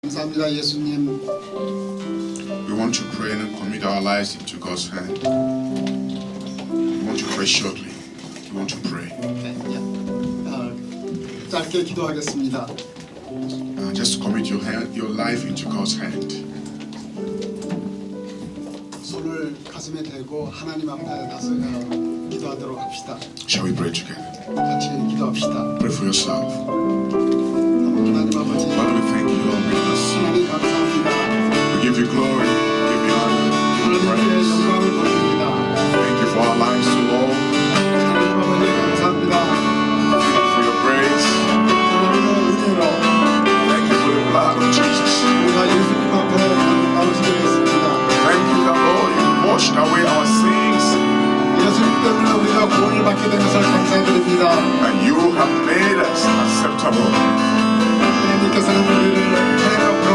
감사합니다, 예수님. We want to pray and commit our lives into God's hand. We want to pray shortly. We want to pray. 짧게 기도하겠습니다. Just commit your life into God's hand. 손을 가슴에 대고 하나님 앞에 가서 기도하도록 합시다. Shall we pray together? 같이 기도합시다. Pray for yourself. 하나님 아버지, Father, we thank you, Lord, with us. 하나님 감사합니다. We give you glory, we give you honor, we give you 하나님께 praise. 영광을 돌립니다. Thank you for our lives, Lord. 하나님 아버지 감사합니다. Thank you for your grace. 하나님의 은혜로 Thank you for the blood of Jesus. 우리가 예수님 앞에 나오시게 됐습니다. Thank you that, Lord, you washed away our sins, 예수님 때문에 우리가 구원을 받게 된 것을 감사드립니다. and you have made us acceptable. 하나님께서는 우리를 하나님 앞으로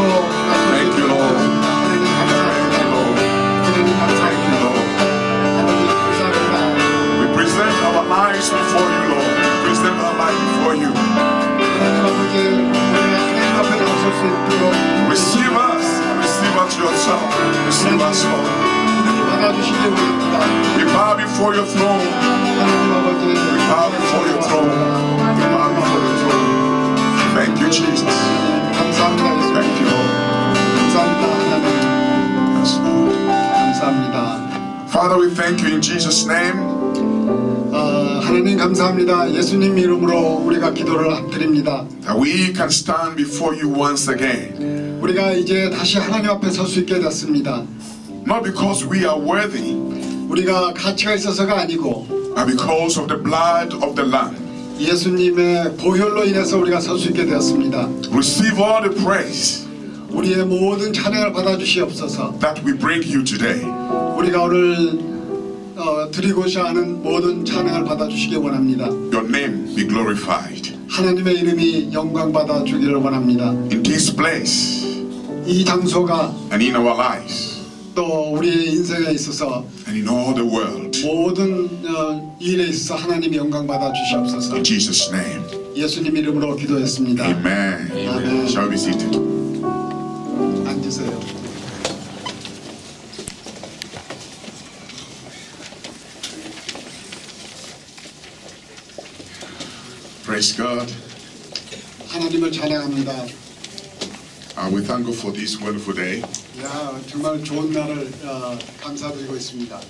Thank you, Lord. 하나님 감사합니다. Thank you, Lord. 하나님 Thank you, 감사합니다. Lord. 하나님 감사합니다. We present our lives before you, Lord. We present our life before you. 하나님 아버지, 우리가 하나님 앞에 나설 수 있도록 Receive us. Receive us yourself. Receive us, Lord. 우리를 받아주시기 원합니다. We bow before your throne. 하나님 아버지, We bow before your throne. We bow before your throne. Thank you, Jesus. 감사합니다. 예수님. Thank you, Lord. 감사합니다. 하나님. Yes, Lord. 감사합니다. Father, we thank you in Jesus' name. 하나님 감사합니다. 예수님 이름으로 우리가 기도를 드립니다. That we can stand before you once again. 우리가 이제 다시 하나님 앞에 설 수 있게 됐습니다. Not because we are worthy, 우리가 가치가 있어서가 아니고 but because of the blood of the Lamb. 예수님의 보혈로 인해서 우리가 설 수 있게 되었습니다. Receive all the praise 우리의 모든 찬양을 받아주시옵소서. that we bring you today. 우리가 오늘 드리고자 하는 모든 찬양을 받아주시기 원합니다. Your name be glorified. 하나님의 이름이 영광 받아주기를 원합니다. In this place 이 장소가 and in our lives 또 우리의 인생에 있어서 and in all the world. 모든 일에 있어서 하나님이 영광 받아주시옵소서. In Jesus' name. 예수님 이름으로 기도했습니다. Amen. Amen. Shall we be seated? 앉으세요. Praise God. 하나님을 찬양합니다. We thank God for this wonderful day. 야, 정말 좋은 날을 감사드리고 있습니다.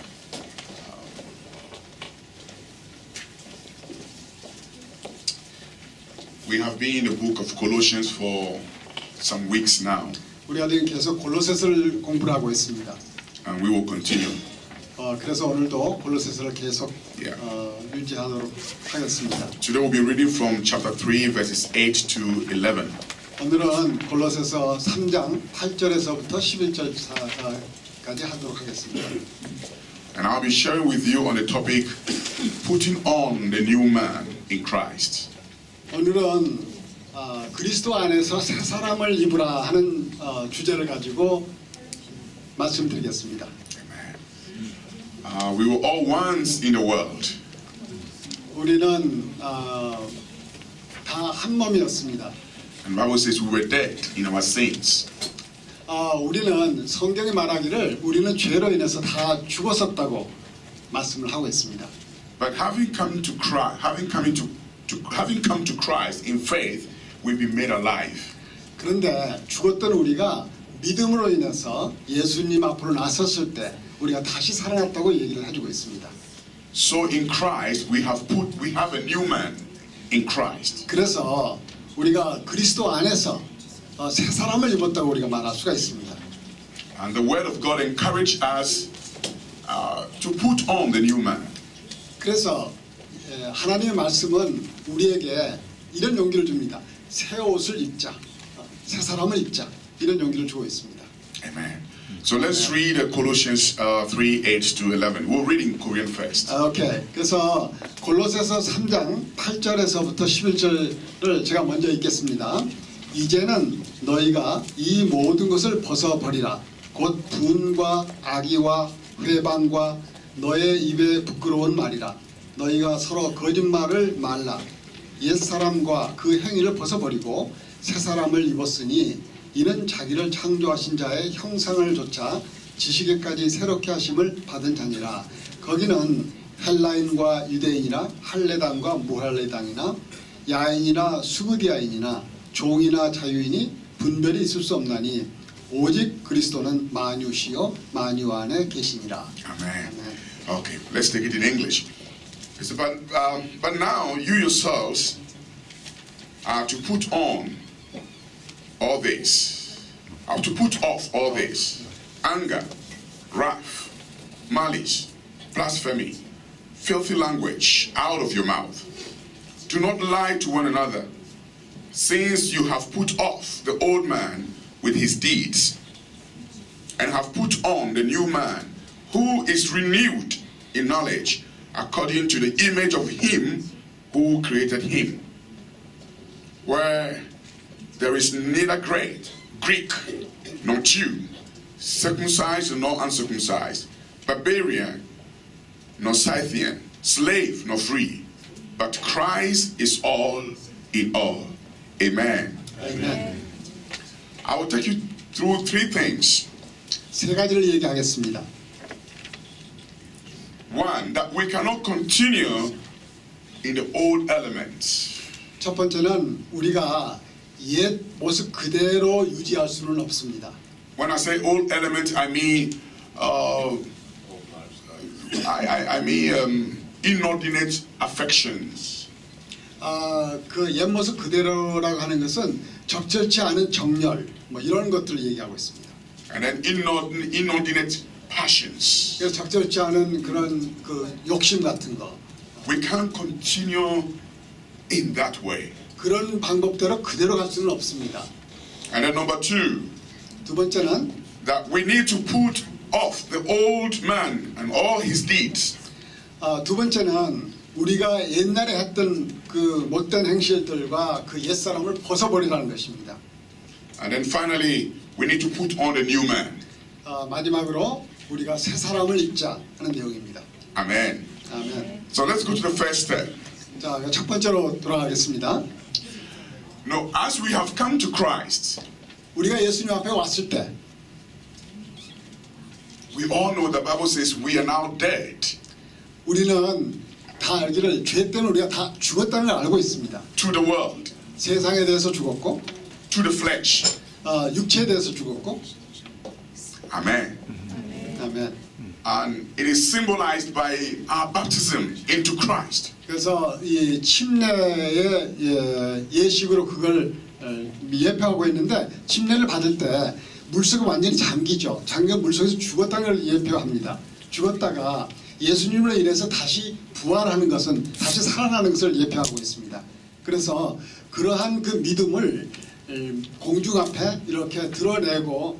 We have been in the book of Colossians for some weeks now, 우리가 지금 계속 골로새서를 공부를 하고 있습니다. and we will continue. 그래서 오늘도 골로새서를 계속 Yeah. 유지하도록 하겠습니다. Today we'll be reading from chapter 3, verses 8 to 11. 오늘은 골로새서 3장 8절에서부터 11절까지 하도록 하겠습니다. And I'll be sharing with you on the topic, putting on the new man in Christ. 오늘은 그리스도 안에서 새 사람을 입으라 하는 주제를 가지고 말씀드리겠습니다. We were all once in the world, 우리는 다 한 몸이었습니다. and the Bible says we were dead in our sins. 우리는 성경이 말하기를 우리는 죄로 인해서 다 죽었었다고 말씀을 하고 있습니다. But having come to Christ in faith, we've been made alive. 그런데 죽었던 우리가 믿음으로 인해서 예수님 앞으로 나섰을 때 우리가 다시 살아났다고 얘기를 해주고 있습니다. So in Christ, we have a new man in Christ. 그래서 우리가 그리스도 안에서 새 사람을 입었다고 우리가 말할 수가 있습니다. And the word of God encouraged us to put on the new man. 그래서 하나님의 말씀은 우리에게 이런 용기를 줍니다. 새 옷을 입자, 새 사람을 입자, 이런 용기를 주고 있습니다. Amen. So let's read Colossians 3, 8 to 11. We'll read in Korean first. 오케이. 그래서 골로새서 3장 8절에서부터 11절을 제가 먼저 읽겠습니다. 이제는 너희가 이 모든 것을 벗어버리라. 곧 분과 악의와 회방과 너의 입에 부끄러운 말이라. 너희가 서로 거짓말을 말라. 옛사람과 그 행위를 벗어버리고 새사람을 입었으니 이는 자기를 창조하신 자의 형상을 조차 지식에까지 새롭게 하심을 받은 자니라. 거기는 헬라인과 유대인이나 할레당과 무할레당이나 야인이나 수구디아인이나 종이나 자유인이 분별이 있을 수 없나니 오직 그리스도는 만유시요 만유 안에 계시니라. Amen. Okay, let's take it in English. It's but now you yourselves are to put on all this, are to put off all this: anger, wrath, malice, blasphemy, filthy language out of your mouth. Do not lie to one another, since you have put off the old man with his deeds, and have put on the new man, who is renewed in knowledge according to the image of him who created him. Where there is neither Greek nor Jew, circumcised nor uncircumcised, barbarian nor Scythian, slave nor free, but Christ is all in all. Amen. 아멘. I will take you through three things. 세 가지를 얘기하겠습니다. One, that we cannot continue in the old elements. 첫 번째는 우리가 옛 모습 그대로 유지할 수는 없습니다. When I say old element, I mean I mean inordinate affections. 그 옛 모습 그대로라고 하는 것은 적절치 않은 정열 뭐 이런 것들을 얘기하고 있습니다. And then inordinate passions. 그래서 적절치 않은 그런 그 욕심 같은 거 We can't continue in that way. 그런 방법대로 그대로 갈 수는 없습니다. And then number two, 두 번째는 that we need to put off the old man and all his deeds. 두 번째는 우리가 옛날에 했던 그 못된 행실들과 그 옛사람을 벗어버리라는 것입니다. And then finally, we need to put on the new man. 마지막으로 우리가 새 사람을 입자 하는 내용입니다. Amen. 아멘. So let's go to the first step. 자, 첫 번째로 돌아가겠습니다. Now, as we have come to Christ, 우리가 예수님 앞에 왔을 때 we all know the Bible says we are now dead 우리는 다 알기를 죄 때문에 우리가 다 죽었다는 걸 알고 있습니다. to the world, 세상에 대해서 죽었고 to the flesh. 육체에 대해서 죽었고 Amen. 아멘. And it is symbolized by our baptism into Christ. 그래서 이 침례의 예식으로 그걸 예표하고 있는데 침례를 받을 때 물속에 완전히 잠기죠. 잠겨 물속에서 죽었다는 걸 예표합니다. 죽었다가 예수님으로 인해서 다시 부활하는 것은 다시 살아나는 것을 예표하고 있습니다. 그래서 그러한 그 믿음을 공중 앞에 이렇게 드러내고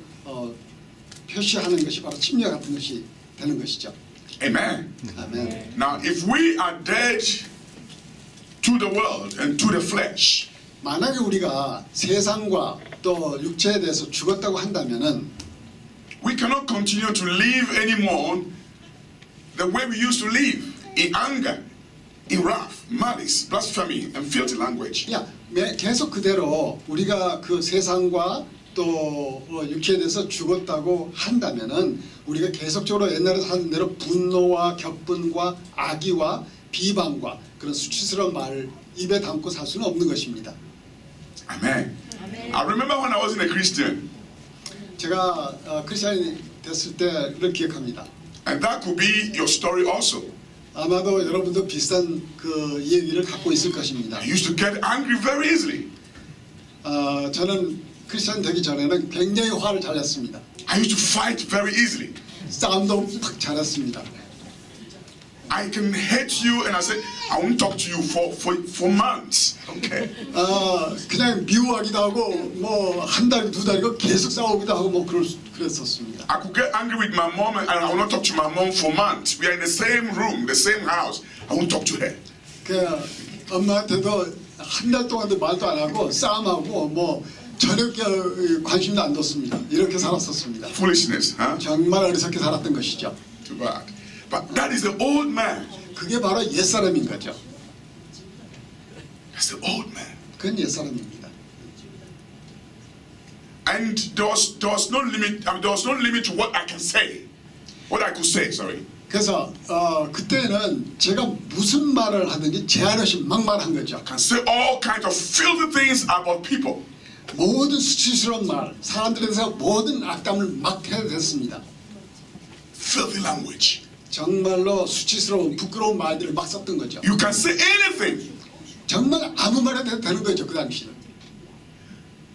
표시하는 것이 바로 침례 같은 것이 되는 것이죠. Amen. 아멘. Now, if we are dead to the world and to the flesh, 만약에 우리가 세상과 또 육체에 대해서 죽었다고 한다면은 we cannot continue to live anymore the way we used to live, in anger, in wrath, malice, blasphemy, and filthy language. 계속 그대로 우리가 그 세상과 또 육체에 대해서 죽었다고 한다면은 우리가 계속적으로 옛날에 하던 대로 분노와 격분과 악의와 비방과 그런 수치스러운 말을 입에 담고 살 수는 없는 것입니다. Amen. I remember when I wasn't a Christian, 제가 크리스천이 됐을 때를 기억합니다. and that could be your story also. 아마도 여러분도 비슷한 그 얘기를 갖고 있을 것입니다. I used to get angry very easily. 저는 크리스천 되기 전에는 굉장히 화를 잘 냈습니다. I used to fight very easily. 싸움도 팍 잘했습니다. I can hate you and I say, I won't talk to you for months. Okay. 그냥 미워하기도 하고 뭐 한 달, 두 달이고 계속 싸우기도 하고 뭐 그랬었습니다. I could get angry with my mom and I will not talk to my mom for months. We are in the same room, the same house. I won't talk to her. 그 엄마한테도 한 달 동안도 말도 안 하고 싸움하고 뭐 저녁에 관심도 안 뒀습니다. 이렇게 살았었습니다. Foolishness, huh? 정말 어리석게 살았던 것이죠. Too bad. But that is the old man. 그게 바로 옛사람인 거죠. That's the old man. 그건 옛사람입니다. And there was no limit. I mean, there was no limit to what I can say, what I could say. Sorry. 그래서 그때는 제가 무슨 말을 하든지 제한 없이 막 말한 거죠. Can say all kinds of filthy things about people. 모든 수치스러운 말, 사람들에 대해서 모든 악담을 막 해야 됐습니다. Filthy language. 정말로 수치스러운 부끄러운 말들을 막 썼던 거죠. You can say anything. 정말 아무 말 해도 되는 거죠, 그 당시는.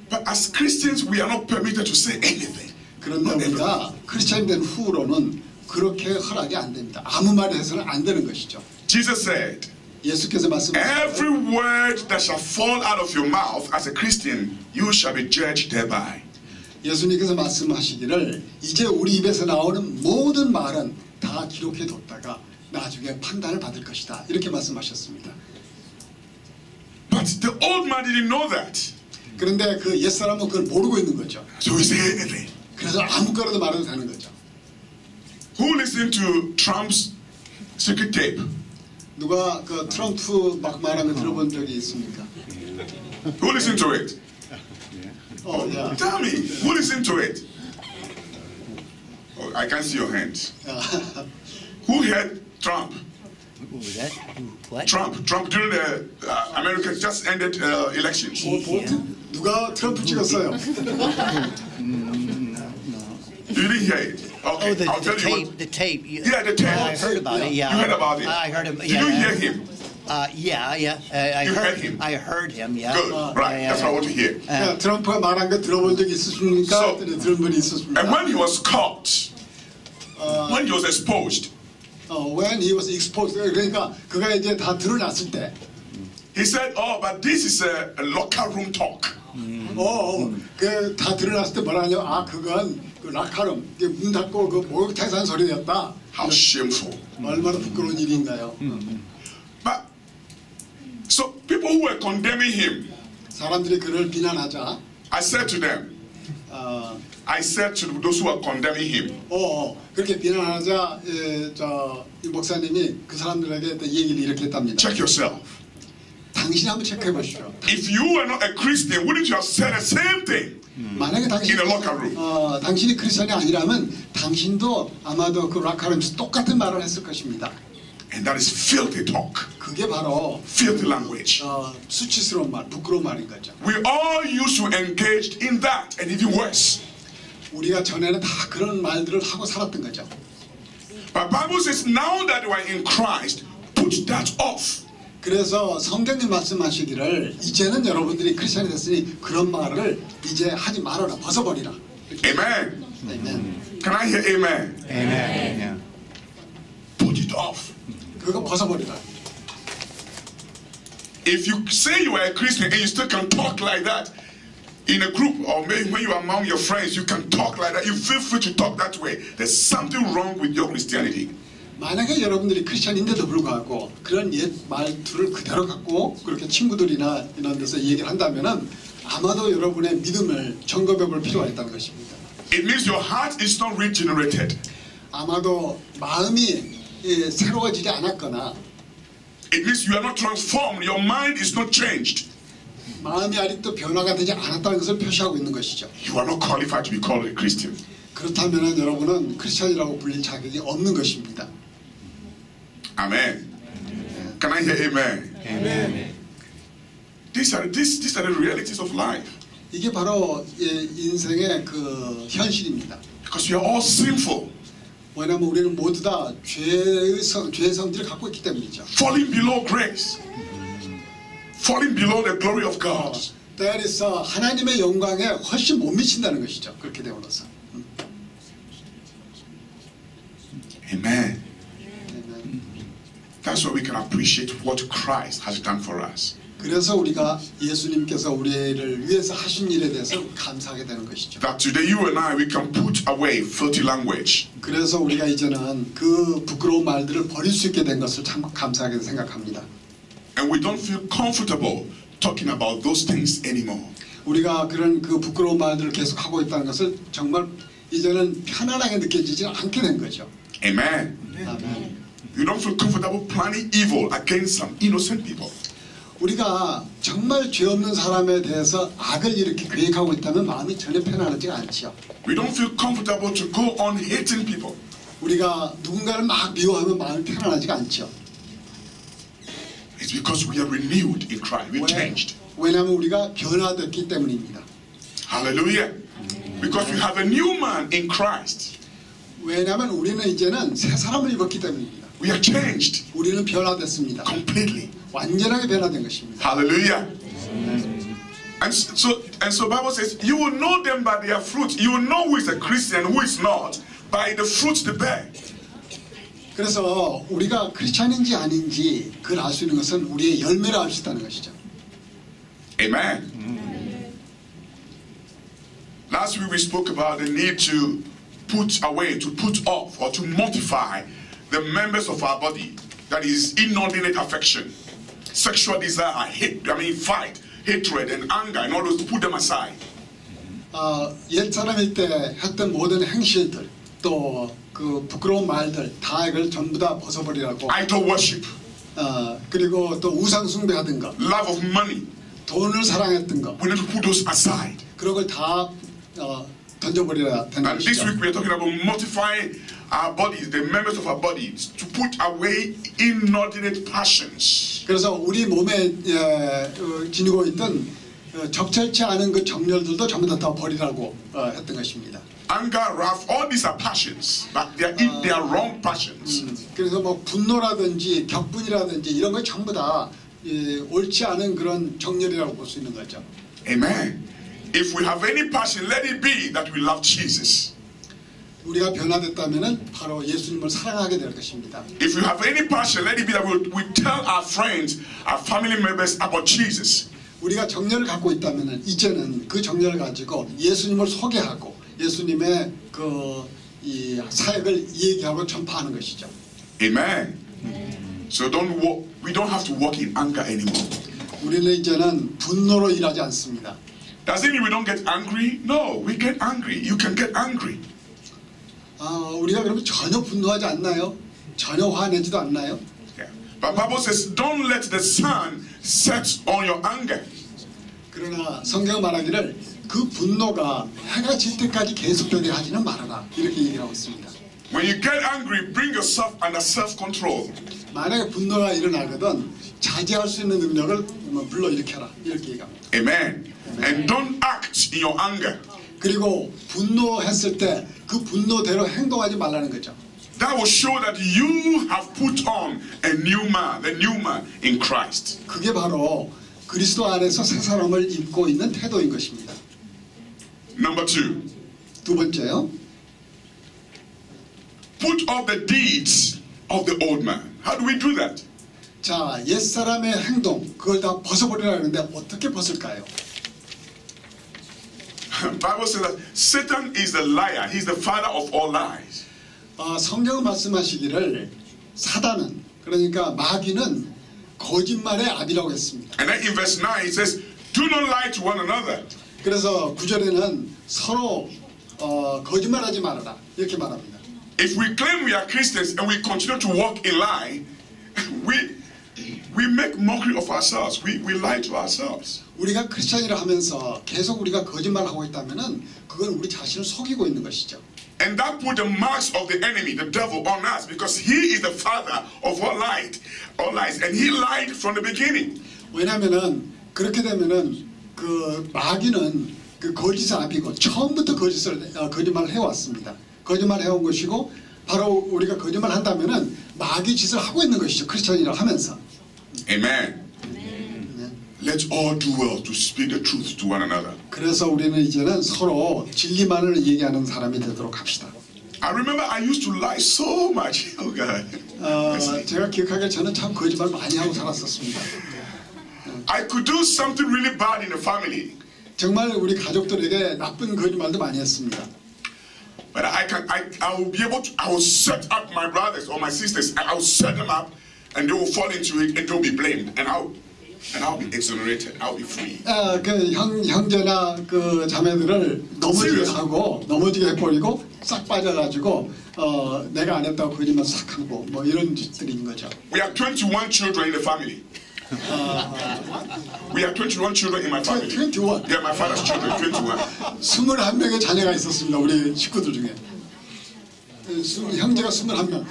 But as Christians, we are not permitted to say anything. 그런데 Not everything. 우리가 크리스찬이 된 후로는 그렇게 허락이 안 됩니다. 아무 말 해서는 안 되는 것이죠. Jesus said, 예수께서 말씀하셨어요. every word that shall fall out of your mouth as a Christian, you shall be judged thereby. 예수님께서 말씀하시기를 이제 우리 입에서 나오는 모든 말은 다 기록해 뒀다가 나중에 판단을 받을 것이다. 이렇게 말씀하셨습니다. But the old man didn't know that. 그런데 그 옛사람은 그걸 모르고 있는 거죠. So he said anything. 그래서 아무거나도 말해도 되는 거죠. Who listened to Trump's secret tape? 누가 그 트럼프 막 말하는 거 들어본 적이 있습니까? Who listened to it? 야. Tell me, who listened to it? Oh, I can't see your hands. Who heard Trump? What was that? What? Trump during the America just ended elections. 누가 트럼프 찍었어요? You didn't hear it. Okay, Oh, the I'll tell you tape. what. The tape. Yeah, the tape. I heard about it. Yeah. You heard about it. I heard him. Did Yeah. you hear him? Yeah. You heard him? I heard him. Yeah. Good, right. yeah, That's what I want to hear. 야, 트럼프가 말한 거 들어본 적 있으십니까? So- 들은 분이 있었습니까? And when he was caught, when he was exposed, When he was exposed, 그러니까 그가 이제 다 드러났을 때, he said, "Oh, but this is a locker room talk." 그 다 드러났을 때 뭐라냐? 아, 그건 그 라카룸, 문 닫고 그 목욕탕에서 한 소리였다. How shameful! 얼마나 부끄러운 일인가요? But so people who were condemning him, 사람들이 그를 비난하자. I said to them, 어, I said to those who are condemning him, 그렇게 비난하자 이 목사님이 그 사람들에게 이 얘기를 이렇게 했답니다. check yourself. 당신이 한번 체크해 보십시오. If you were not a Christian, wouldn't you have said the same thing? 만약에 In a locker room. 당신이 크리스천이 아니라면 당신도 아마도 그 라카룸에서 똑같은 말을 했을 것입니다. And that is filthy talk, 그게 바로 filthy language. 수치스러운 말, 부끄러운 말인 거죠. We all used to engage in that, and even worse. 우리가 전에는 다 그런 말들을 하고 살았던 거죠. But Bible says, now that you are in Christ, put that off. 그래서 성경님 말씀하시기를 이제는 여러분들이 크리스천이 됐으니 그런 말을 이제 하지 말아라, 벗어버리라. Amen. 아멘. Can I hear amen? Amen. Yeah. Put it off. 그거 벗어버리라. If you say you are a Christian and you still can talk like that in a group, or maybe when you are among your friends, you can talk like that, you feel free to talk that way. There's something wrong with your Christianity. 만약에 여러분들이 크리스천인데도 불구하고 그런 옛 말투를 그대로 갖고 그렇게 친구들이나 이런 데서 얘기를 한다면은 아마도 여러분의 믿음을 점검해 볼 필요가 있다는 것입니다. It means your heart is not regenerated. 아마도 마음이 새로워지지 않았거나 It means you are not transformed. Your mind is not changed. 마음이 아직도 변화가 되지 않았다는 것을 표시하고 있는 것이죠. You are not qualified to be called a Christian. 그렇다면 여러분은 크리스천이라고 불릴 자격이 없는 것입니다. Amen. Can I hear amen? Amen. These are the realities of life. 이게 바로 인생의 그 현실입니다. Because we are all sinful, 왜냐하면 우리는 모두 다 죄의 성질을 갖고 있기 때문이죠. falling below grace, falling below the glory of God. 때에서 하나님의 영광에 훨씬 못 미친다는 것이죠. 그렇게 되어서. Amen. That's why we can appreciate what Christ has done for us. 그래서 우리가 예수님께서 우리를 위해서 하신 일에 대해서 감사하게 되는 것이죠. That today you and I, we can put away filthy language. 그래서 우리가 이제는 그 부끄러운 말들을 버릴 수 있게 된 것을 참 감사하게 생각합니다. And we don't feel comfortable talking about those things anymore. 우리가 그런 그 부끄러운 말들을 계속 하고 있다는 것을 정말 이제는 편안하게 느껴지지 않게 된 거죠. Amen. 아멘. You don't feel comfortable planning evil against some innocent people. 우리가 정말 죄 없는 사람에 대해서 악을 이렇게 계획하고 있다면 마음이 전혀 편안하지가 않지요. We don't feel comfortable to go on hating people. 우리가 누군가를 막 미워하면 마음이 편안하지가 않죠. It's because we are renewed in Christ. We changed. 왜냐하면 우리가 변화됐기 때문입니다. Hallelujah. Because we have a new man in Christ. 왜냐하면 우리는 이제는 새 사람을 입었기 때문입니다. We are changed 우리는 변화됐습니다. completely. 완전하게 변화된 것입니다. Hallelujah. And so Bible says, you will know them by their fruit. You will know who is a Christian, who is not, by the fruit they bear. 그래서 우리가 크리스찬인지 아닌지 그걸 알 수 있는 것은 우리의 열매를 알 수 있다는 것이죠. Amen. Last week we spoke about the need to put away, to put off, or to mortify the members of our body. That is inordinate affection, sexual desire, fight, hatred, and anger, and all those, to put them aside. 옛 사람일 때 했던 모든 행실들 또 그 부끄러운 말들 다 이걸 전부 다 벗어버리라고. Idol worship, 그리고 또 우상 숭배하던 거, love of money, 돈을 사랑했던 거 we need to put those aside. 그런 걸 다 던져버려야 되는 And this 것이죠. week we are talking about mortifying our bodies, the members of our bodies, to put away inordinate passions. 그래서 우리 몸에 지니고 있던 적절치 않은 그 정열들도 전부 다 버리라고 했던 것입니다. Anger, wrath, all these are passions, but they are wrong passions. 그래서 뭐 분노라든지 격분이라든지 이런 거 전부 다 옳지 않은 그런 정열이라고 볼 수 있는 거죠. Amen. If we have any passion, let it be that we love Jesus. 우리가 변화됐다면은 바로 예수님을 사랑하게 될 것입니다. If we have any passion, let it be that we tell our friends, our family members about Jesus. 우리가 정열을 갖고 있다면은 이제는 그 정열을 가지고 예수님을 소개하고 예수님의 이 사역을 얘기하고 전파하는 것이죠. Amen. So we don't have to walk in anger anymore. 우리는 이제는 분노로 일하지 않습니다. Does it mean we don't get angry? No, we get angry. You can get angry. 우리가 그러면 전혀 분노하지 않나요? 전혀 화내지도 않나요? Yeah. But Bible says, don't let the sun set on your anger. 그러나 성경 말하기를 그 분노가 해가 질 때까지 계속되게 하지는 말아라 이렇게 얘기를 하고 있습니다. When you get angry, bring yourself under self-control. 만약에 분노가 일어나거든 자제할 수 있는 능력을 불러일으켜라 이렇게 얘기합니다. Amen. And don't act in your anger. 그리고 분노했을 때 그 분노대로 행동하지 말라는 거죠. That will show that you have put on a new man, the new man in Christ. 그게 바로 그리스도 안에서 새 사람을 입고 있는 태도인 것입니다. Number 2, 두 번째요. put off the deeds of the old man. How do we do that? 자, 옛사람의 행동 그걸 다 벗어버리라는데 어떻게 벗을까요? Bible says that Satan is the liar. He's the father of all lies. 성경은 말씀하시기를 사단은 그러니까 마귀는 거짓말의 아비라고 했습니다. And then in verse 9 it says, do not lie to one another. 그래서 9절에는 서로 거짓말하지 말아라 이렇게 말합니다. If we claim we are Christians and we continue to walk in lie, we make mockery of ourselves. We lie to ourselves. 우리가 크리스찬이라 하면서 계속 우리가 거짓말하고 있다면은 그건 우리 자신을 속이고 있는 것이죠. And that put the marks of the enemy, the devil, on us because he is the father of all lies, and he lied from the beginning. 왜냐하면은 그렇게 되면은 그 마귀는 그 거짓의 아비고 처음부터 거짓말을 해왔습니다. 거짓말 해온 것이고 바로 우리가 거짓말 한다면은 마귀 짓을 하고 있는 것이죠. 크리스찬이라 하면서. Amen. Let's all do well to speak the truth to one another. 그래서 우리는 이제는 서로 진리만을 얘기하는 사람이 되도록 합시다. I remember I used to lie so much. Oh God. 제가 기억하기에 저는 참 거짓말 많이 하고 살았었습니다. I could do something really bad in the family. 정말 우리 가족들에게 나쁜 거짓말도 많이 했습니다. But I will be able to, I will set up my brothers or my sisters, and I will set them up, and they will fall into it, and they will be blamed, and I'll be exonerated, I'll be free. 그 형제나 그 자매들을 넘어지게 하고 넘어지게 해버리고 싹 빠져가지고 내가 안 했다고 거짓말 싹 하고 뭐 이런 짓들인 거죠. We have 21 children in the family. We have 21 children in my family. 21. Yeah, my father's children, 21. 21명의 자녀가 있었습니다. 우리 식구들 중에. 형제가 21명.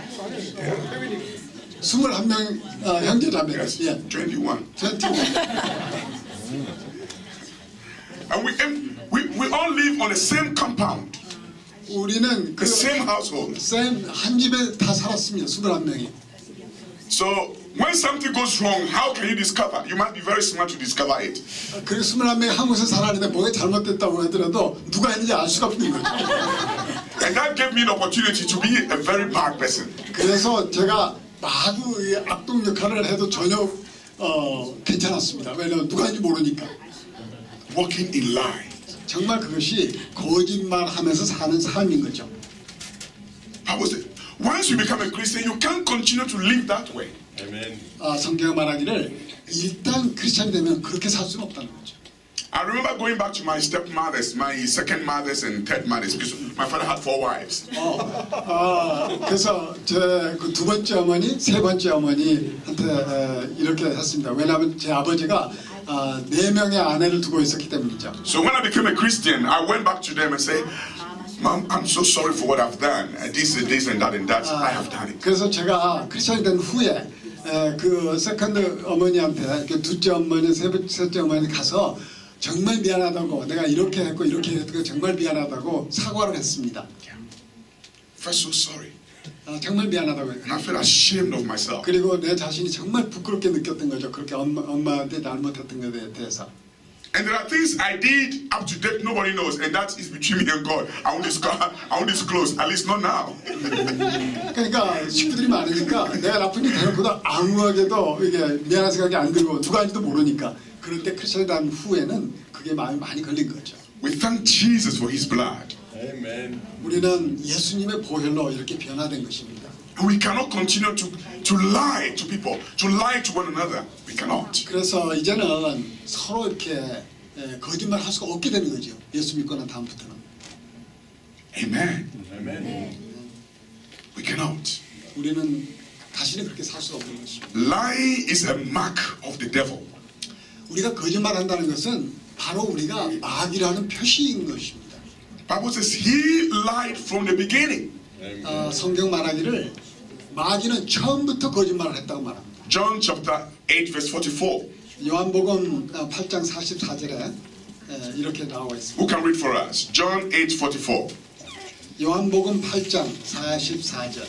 21명 형제 자매가 Yes, 있어요. 예. 21. 21. And we all live on the same compound, 우리는 the same household. 한 집에 다 살았습니다. 21명이. So when something goes wrong, how can you discover? You must be very smart to discover it. 그리고 21명이 한 곳에 살았는데 뭐가 잘못됐다고 하더라도 누가 했는지 알 수가 없는 거죠. And that gave me an opportunity to be a very bad person. 그래서 제가 마구 이 악동 역할을 해도 전혀 괜찮았습니다. 왜냐하면 누가 했는지 모르니까. Walking in lie. 정말 그것이 거짓말하면서 사는 삶인 거죠. How was it? Once you become a Christian, you can't continue to live that way. 성경에 말하기를 일단 크리스찬이 되면 그렇게 살 수는 없다는 거죠. I remember going back to my stepmothers, my second mothers and third mothers, because my father had 4 wives. 그래서 제 그 두 번째 어머니, 세 번째 어머니한테 이렇게 했습니다. 왜냐하면 제 아버지가 4명의 아내를 두고 있었기 때문이죠. So when I became a Christian, I went back to them and said, Mom, I'm so sorry for what I've done. This and that and that. I have done it. 그래서 제가 크리스찬이 된 후에 그 세컨드 어머니한테 그 둘째 어머니, 셋째 어머니 가서 정말 미안하다고 내가 이렇게 했고 이렇게 했고 정말 미안하다고 사과를 했습니다. Felt so sorry. 정말 미안하다고 And I felt ashamed of myself. 그리고 내 자신이 정말 부끄럽게 느꼈던 거죠. 그렇게 엄마한테 잘못했던 것에 대해서. And there are things I did up to date nobody knows, and that is between me and God. I won't disclose, at least not now. 그러니까 식구들이 많으니까 내가 나쁜 일 대놓고도 아무하게도 이게 미안한 생각이 안 들고 누가 한지도 모르니까 그럴 때 크리스천에 대한 후에는 그게 마음이 많이 걸린 거죠. We thank Jesus for His blood. Amen. 우리는 예수님의 보혈로 이렇게 변화된 것입니다. And we cannot continue to lie to people, to lie to one another. We cannot. 그래서 이제는 서로 이렇게 거짓말 할 수가 없게 되는 거죠. 예수 믿고 난 다음부터는. Amen. Amen. We cannot. 우리는 다시는 그렇게 살 수가 없는 것입니다. Lying is a mark of the devil. 우리가 거짓말한다는 것은 바로 우리가 마귀라는 표시인 것입니다. Bible says he lied from the beginning. 성경 말하기를 마귀는 처음부터 거짓말을 했다고 말합니다. John chapter 8 verse 44. 요한복음 8장 44절에 이렇게 나와 있습니다. Who can read for us? John 8:44. 요한복음 8장 44절.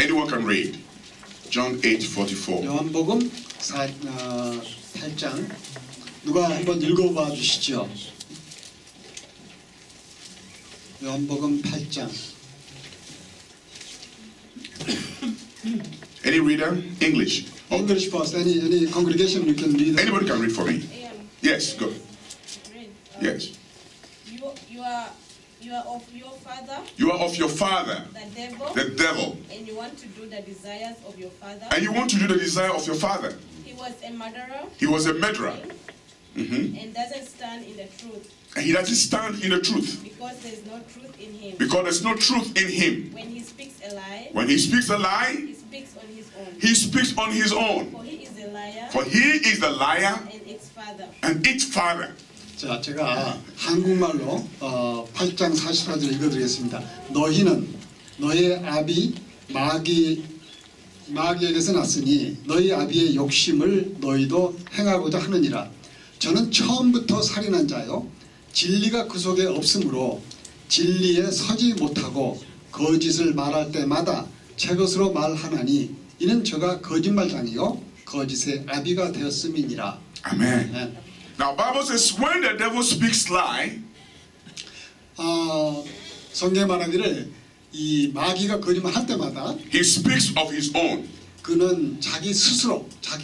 Anyone can read. John 8:44. 요한복음 8장 누가 한번 읽어봐 주시죠. 요한복음 8장. Any reader? English. English first. Any congregation you can read. Anybody can read for me. Am. Yes, go. Read. Yes. You are of your father, You are of your father, the devil, the devil, and you want to do the desires of your father. and you want to do the desire of your father. He was a murderer He was a murderer. and doesn't stand in the truth And he doesn't stand in the truth because there is no truth in him. because there's no truth in him. When he speaks a lie, When he speaks a lie, he speaks on his own. he speaks on his own. For he is a liar For he is the liar and its father. and its father. 자, 제가 한국말로 8장 44절 읽어드리겠습니다. 너희는 너의 아비 마귀에게서 났으니 너희 아비의 욕심을 너희도 행하고자 하느니라. 저는 처음부터 살인한 자요 진리가 그 속에 없으므로 진리에 서지 못하고 거짓을 말할 때마다 제 것으로 말하나니 이는 저가 거짓말장이요 거짓의 아비가 되었음이니라. Amen. 네. Now, Bible says when the devil speaks lie, 성경에 말하기를 이 마귀가 거짓말할 때마다 he speaks of his own. 그는 자기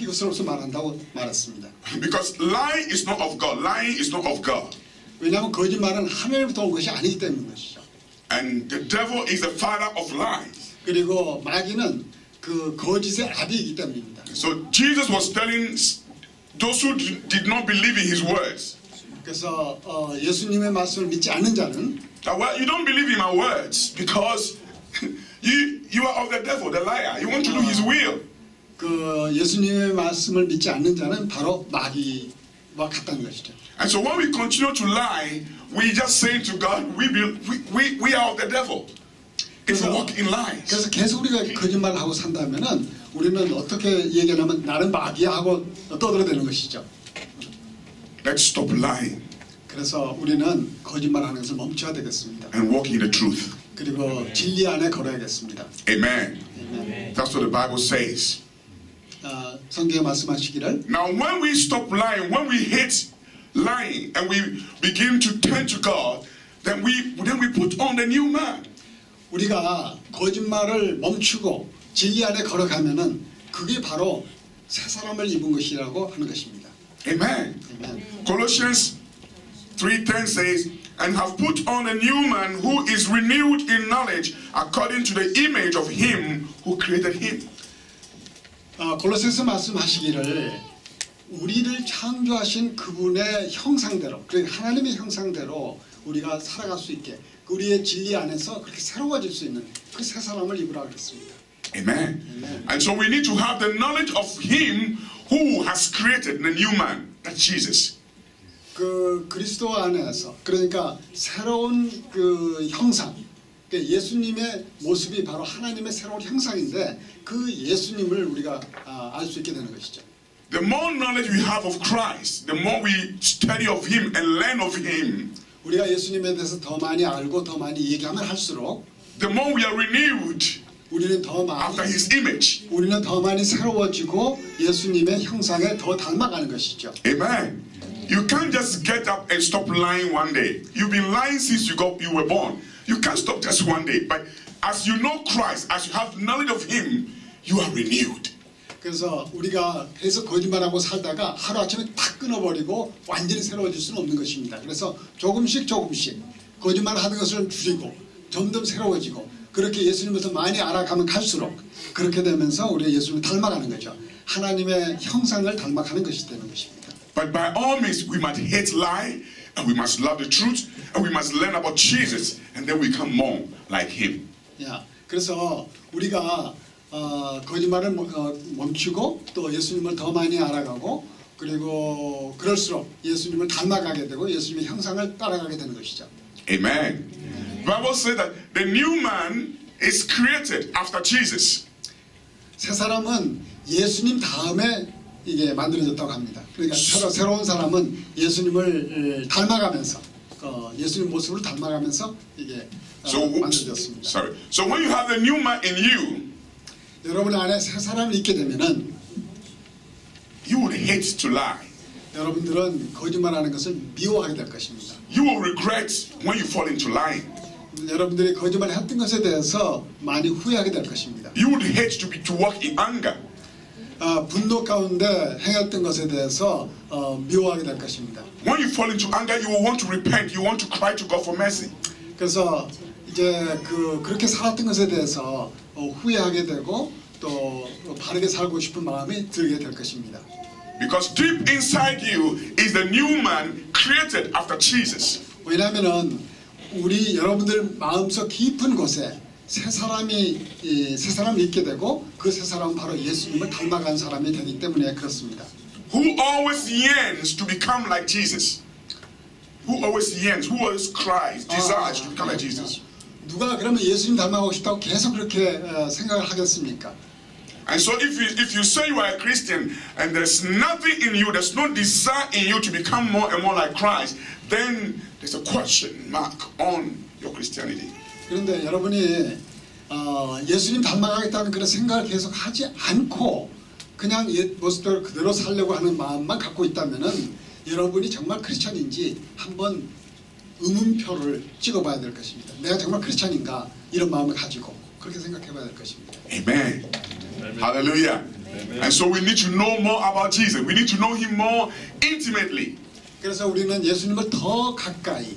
것으로서 말한다고 말했습니다. Because lying is not of God. Lying is not of God. 왜냐하면 거짓말은 하늘부터 온 것이 아니기 때문인 것이죠. And the devil is the father of lies. 그리고 마귀는 그 거짓의 아비이기 때문입니다. So Jesus was telling those who did not believe in his words 그래서 예수님의 말씀을 믿지 않는 자는 that, well, you don't believe in my words because you are of the devil, the liar. You want to do his will. 그 예수님의 말씀을 믿지 않는 자는 바로 마귀와 같다는 것이죠. And so when we continue to lie, we just say to God, we are of the devil. If we walk in lies. 그래서 계속 우리가 거짓말을 하고 산다면은 우리는 어떻게 얘기하냐면 나는 마귀야 하고 떠들어대는 것이죠. Let's stop lying 그래서 우리는 거짓말하는 것을 멈춰야 되겠습니다. and walk in the truth. 그리고 진리 안에 걸어야겠습니다. Amen. That's what the Bible says. 성경에 말씀하시기를 Now when we stop lying, when we hate lying and we begin to turn to God, then we put on the new man. 우리가 거짓말을 멈추고 진리 안에 걸어가면은 그게 바로 새 사람을 입은 것이라고 하는 것입니다. Amen. 아멘. Colossians 3:10 says, and have put on a new man who is renewed in knowledge according to the image of him who created him. 골로새서 말씀하시기를 우리를 창조하신 그분의 형상대로, 그러니까 하나님의 형상대로 우리가 살아갈 수 있게 우리의 진리 안에서 그렇게 새로워질 수 있는 그 새 사람을 입으라 그랬습니다. Amen. And so we need to have the knowledge of him who has created the new man, that's Jesus. 그 그리스도 안에서 그러니까 새로운 그 형상, 그러니까 예수님의 모습이 바로 하나님의 새로운 형상인데 그 예수님을 우리가 알 수 있게 되는 것이죠. The more knowledge we have of Christ, the more we study of him and learn of him, 우리가 예수님에 대해서 더 많이 알고 더 많이 얘기하면 할수록 the more we are renewed 우리는 더 after 많이 his image. 우리는 더 많이 새로워지고 예수님의 형상에 더 닮아가는 것이죠. Amen. You can't just get up and stop lying one day. You've been lying since you were born. You can't stop just one day. But as you know Christ, as you have knowledge of him, you are renewed. 그래서 우리가 계속 거짓말하고 살다가 하루아침에 탁 끊어버리고 완전히 새로워질 수는 없는 것입니다. 그래서 조금씩 거짓말하는 것을 줄이고 점점 새로워지고 그렇게 예수님을 더 많이 알아가면 갈수록 그렇게 되면서 우리가 예수님을 닮아가는 거죠. 하나님의 형상을 닮아가는 것이 되는 것입니다. But by all means, we must hate lie, and we must love the truth, and we must learn about Jesus, and then we become more like him. 그래서 우리가 거짓말을 멈추고 또 예수님을 더 많이 알아가고 그리고 그럴수록 예수님을 닮아가게 되고 예수님의 형상을 따라가게 되는 것이죠. Amen. The Bible says that the new man is created after Jesus. 새 사람은 예수님 다음에 이게 만들어졌다고 합니다. 그러니까 새로운 사람은 예수님을 닮아가면서 예수님 모습을 닮아가면서 이게 만들어졌습니다. So when you have the new man in you, 여러분 안에 새 사람을 있게 되면은 you would hate to lie. 여러분들은 거짓말하는 것을 미워하게 될 것입니다. You will regret when you fall into lying. 여러분들이 거짓말을 했던 것에 대해서 많이 후회하게 될 것입니다. You would hate to walk in anger. 분노 가운데 행했던 것에 대해서 미워하게 될 것입니다. When you fall into anger, you will want to repent. You want to cry to God for mercy. 그래서 이제 그렇게 살았던 것에 대해서 후회하게 되고 또 바르게 살고 싶은 마음이 들게 될 것입니다. Because deep inside you is the new man created after Jesus. 왜냐하면은 우리 여러분들 마음속 깊은 곳에 새 사람이 있게 되고 그 새 사람은 바로 예수님을 닮아간 사람이 되기 때문에 그렇습니다. Who always yearns to become like Jesus? Who always yearns? Who always cries, desires to become like Jesus? 누가 그러면 예수님 닮아가고 싶다고 계속 그렇게 생각을 하겠습니까? And so if you say you are a Christian and there's nothing in you, there's no desire in you to become more and more like Christ, then there's a question mark on your Christianity. 그런데 여러분이 예수님 닮아가겠다는 그런 생각을 계속 하지 않고 그냥 옛 모습대로 그대로 살려고 하는 마음만 갖고 있다면은 여러분이 정말 크리스찬인지 한번 의문표를 찍어봐야 될 것입니다. 내가 정말 크리스찬인가 이런 마음을 가지고 그렇게 생각해봐야 될 것입니다. Amen. Hallelujah. And so we need to know more about Jesus. We need to know him more intimately. 그래서 우리는 예수님을 더 가까이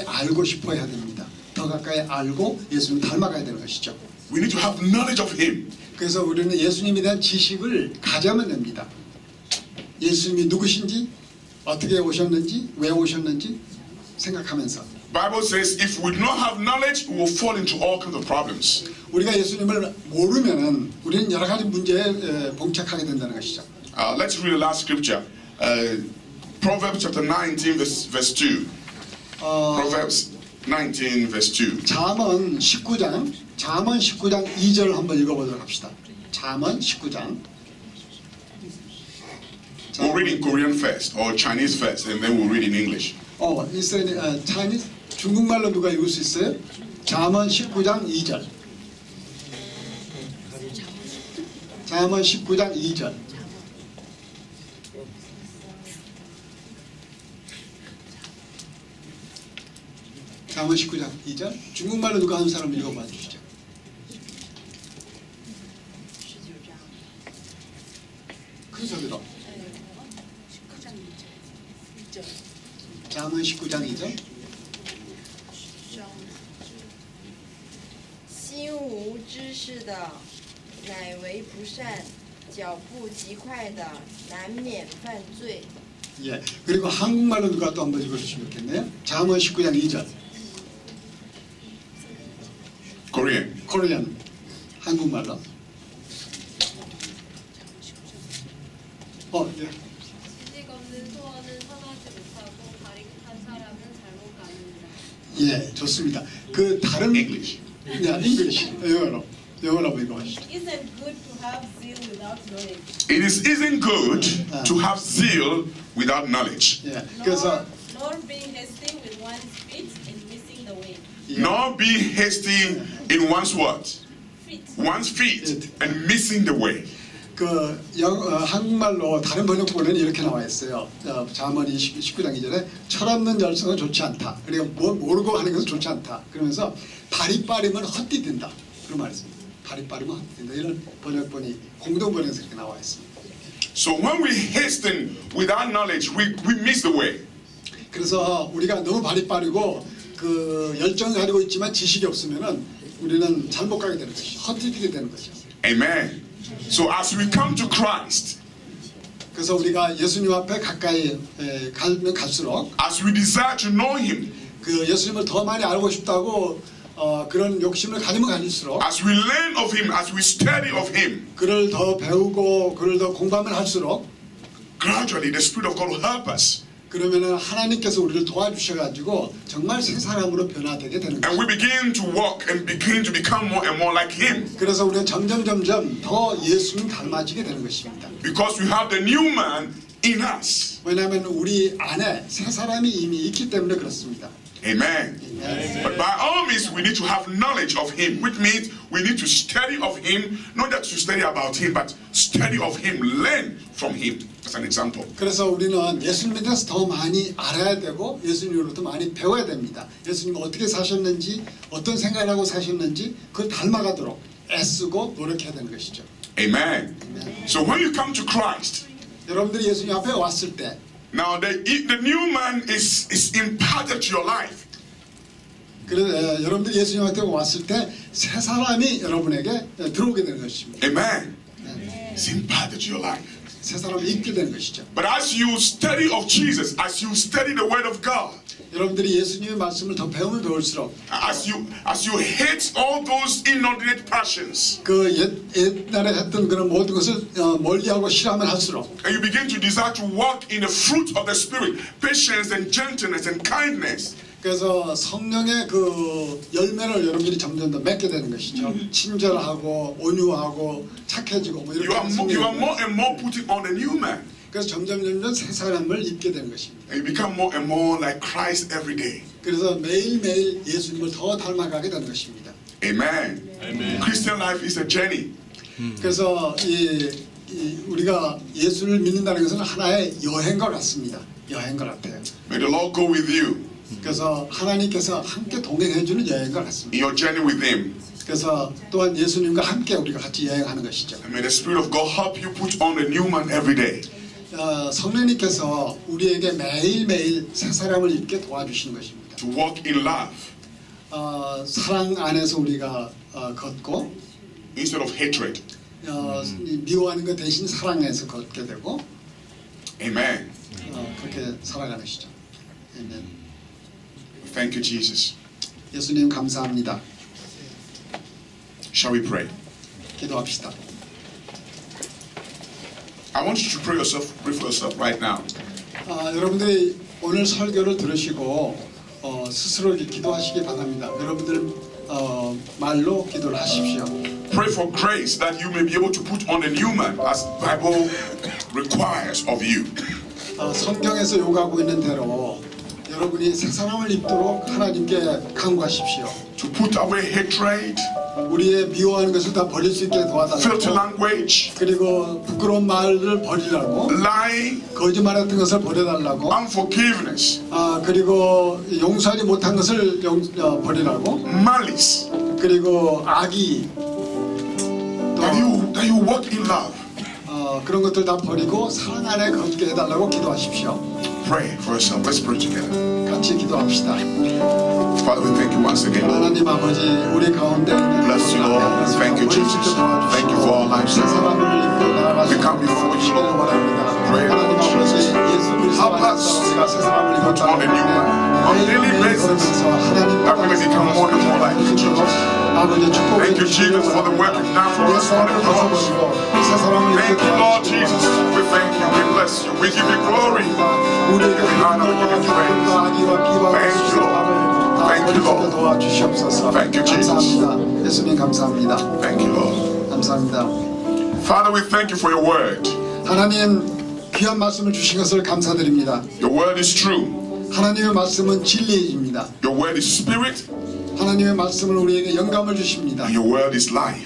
알고 싶어 해야 됩니다. 더 가까이 알고 예수님 닮아가야 되는 것이죠. We need to have knowledge of him. 그래서 우리는 예수님에 대한 지식을 가져야만 됩니다. 예수님이 누구신지, 어떻게 오셨는지, 왜 오셨는지 생각하면서 Bible says if we do not have knowledge, we will fall into all kinds of problems. 우리가 예수님을 모르면은 우리는 여러 가지 문제에 봉착하게 된다는 것이죠. Let's read the last scripture. Proverbs chapter 19 verse 2. Proverbs 19 verse 2. 잠언 19장 2절 한번 읽어보도록 합시다. 잠언 19장. We'll read in Korean first or Chinese first, and then we'll read in English. Chinese 중국말로 누가 읽을 수 있어요? 잠언 19장 2절. 잠언 19장 2절. 잠언 19장 2절. 중국말로 누가 하는 사람 읽어봐 주시죠. 큰 소리로. 잠언 19장 2절. 心无知识的，乃为不善；脚步极快的，难免犯罪。 예. 그리고 한국말로 누가 또 한번 읽어주시면 좋겠네요. 잠언 19장 2절. Korean. 코리안. 한국말로. 예. 지식 없는 소원은 선하지 못하고 바리한 사람은 잘못 가는다. 예, 좋습니다. 그 다른 English. 네, English. 영어로 한번 읽어보시죠. Isn't good to have zeal without knowledge. It isn't good to have zeal without knowledge, 예, 그래서 Nor being hasty with one's feet and missing the way. 예, nor be hasty in one's what? Feet. One's feet and missing the way. 한국말로 다른 번역본에는 이렇게 나와 있어요. 잠언 19장 2절에 철없는 열성은 좋지 않다. 그리고 모르고 하는 것은 좋지 않다. 그러면서 발이 빠르면 헛디딘다. 그런 말이 있습니다. 발이 빠르면 헛디딘다. 이런 번역본이 공동번역에서 이렇게 나와 있습니다. So when we hasten without knowledge, we miss the way. 그래서 우리가 너무 발이 빠르고 그 열정을 가지고 있지만 지식이 없으면은 우리는 잘못 가게 되는 것이죠. 헛디디게 되는 거죠. Amen. So as we come to Christ, 그래서 우리가 예수님 앞에 가까이 가면 갈수록 as we desire to know Him, 그 예수님을 더 많이 알고 싶다고 그런 욕심을 가지면 가질수록 as we learn of Him, as we study of Him, 그를 더 배우고 그를 더 공부하면 할수록 gradually the Spirit of God will help us. 그러면은 하나님께서 우리를 도와주셔가지고 정말 새 사람으로 변화되게 되는 And 거죠. we begin to walk and begin to become more and more like Him. 그래서 우리는 점점 더 예수님 닮아지게 되는 것입니다. Because we have the new man in us. 왜냐하면 우리 안에 새 사람이 이미 있기 때문에 그렇습니다. Amen. But by all means, we need to have knowledge of Him, which means we need to study of Him, not just to study about Him, but study of Him, learn from Him. As an example. 그래서 우리는 예수님에 대해서 더 많이 알아야 되고 예수님으로부터 많이 배워야 됩니다. 예수님은 어떻게 사셨는지 어떤 생각을 하고 사셨는지 그걸 닮아가도록 애쓰고 노력해야 되는 것이죠. Amen. So when you come to Christ, 여러분들이 예수님 앞에 왔을 때 now the new man is imparted to your life. 여러분들이 예수님 앞에 왔을 때 새 사람이 여러분에게 들어오게 되는 것입니다. Amen. It's imparted to your life. 새 사람이 있게 되는 것이죠. But as you study of Jesus, as you study the Word of God, 여러분들이 예수님의 말씀을 더 배우면 배울수록 as you hate all those inordinate passions, 그 옛날에 했던 그런 모든 것을 멀리하고 싫어하면 할수록 and you begin to desire to walk in the fruit of the Spirit, patience and gentleness and kindness, 그래서 성령의 그 열매를 여러분들이 점점 더 맺게 되는 것이죠. 친절하고 온유하고 착해지고 뭐 이렇게 you are more and more putting on a new man. 그래서 점점 새 사람을 입게 되는 것입니다. And you become more and more like Christ every day. 그래서 매일매일 예수님을 더 닮아가게 되는 것입니다. Amen. Christian life is a journey. 그래서 우리가 예수를 믿는다는 것은 하나의 여행과 같습니다. 여행과 같아요. May the Lord go with you 그래서 하나님께서 함께 동행해주는 여행과 같습니다. in your journey with Him. 그래서 또한 예수님과 함께 우리가 같이 여행하는 것이죠. And may the Spirit of God help you put on a new man every day. 성령님께서 우리에게 매일매일 새 사람을 입게 도와주시는 것입니다. To walk in love 사랑 안에서 우리가 걷고 instead of hatred. 미워하는 것 대신 사랑해서 걷게 되고 Amen. 그렇게 살아가는 것이죠. 아멘. Thank you, Jesus. 예수님 감사합니다. Shall we pray? 기도합시다. I want you to pray for yourself right now. 여러분들이 오늘 설교를 들으시고 스스로 이렇게 기도하시기 바랍니다. 여러분들 말로 기도를 하십시오. Pray for grace that you may be able to put on a new man as the Bible requires of you. 성경에서 요구하고 있는 대로 여러분이 새 사람을 입도록 하나님께 간구하십시오. To put away hatred, 우리의 미워하는 것을 다 버릴 수 있게 filthy 도와달라고, language, 그리고 부끄러운 말을 버리라고, lying, 거짓말 같은 것을 버려달라고, unforgiveness, 그리고 용서하지 못한 것을 버리라고, malice, 그리고 악의, that you walk in love. 그런 것들 다 버리고 사랑 안에 걷게 해달라고 기도하십시오. Pray for yourself. Let's pray together. 같이 기도합시다. Father, we thank you once again. 하나님 아버지, 우리 가운데 있는 Bless you, Lord. Thank you, Jesus. Thank you for our lives. 새 사람을 입고 나아갈 수 We come before you, 있기를 Lord. 원합니다. Pray, 하나님 Lord 아버지, Jesus. 예수 그리스도 Help 안에서 us 우리가 새 사람을 put on a new man on a daily basis, that we may become more and more like you, Jesus. Thank you, Jesus, for the work you've done for us on the cross. Thank you, Lord Jesus. We thank you. We bless you. We give you glory. honor, we give you praise. Thank you, Lord. Thank you, Lord. 도와주시옵소서. Thank you, Jesus. 감사합니다. 예수님 감사합니다. Thank you, Lord. 감사합니다. Father, we thank you for your word. 하나님 귀한 말씀을 주신 것을 감사드립니다. Your word is true. 하나님의 말씀은 진리입니다. Your word is spirit. 하나님의 말씀은 우리에게 영감을 주십니다. And your word is life.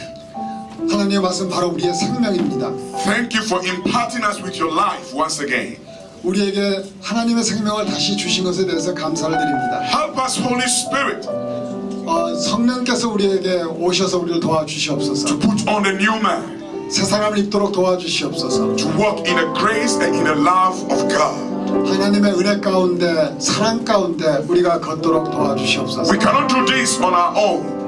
하나님의 말씀 바로 우리의 생명입니다. Thank you for imparting us with your life once again. 우리에게 하나님의 생명을 다시 주신 것에 대해서 감사를 드립니다. Help us, Holy Spirit, 성령께서 우리에게 오셔서 우리를 도와주시옵소서. to put on a new man, 새 사람을 입도록 도와주시옵소서. to walk in a grace and in a love of God. 하나님의 은혜 가운데 사랑 가운데 우리가 걷도록 도와주시옵소서. We cannot do this on our own.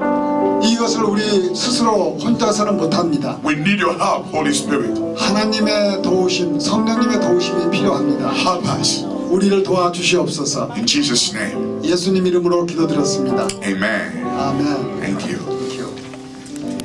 이것을 우리 스스로 혼자서는 못합니다. We need your help, Holy Spirit. 하나님의 도우심, 성령님의 도우심이 필요합니다. Help us. 우리를 도와주시옵소서. In Jesus' name, 예수님 이름으로 기도드렸습니다. amen. 아멘. Thank you.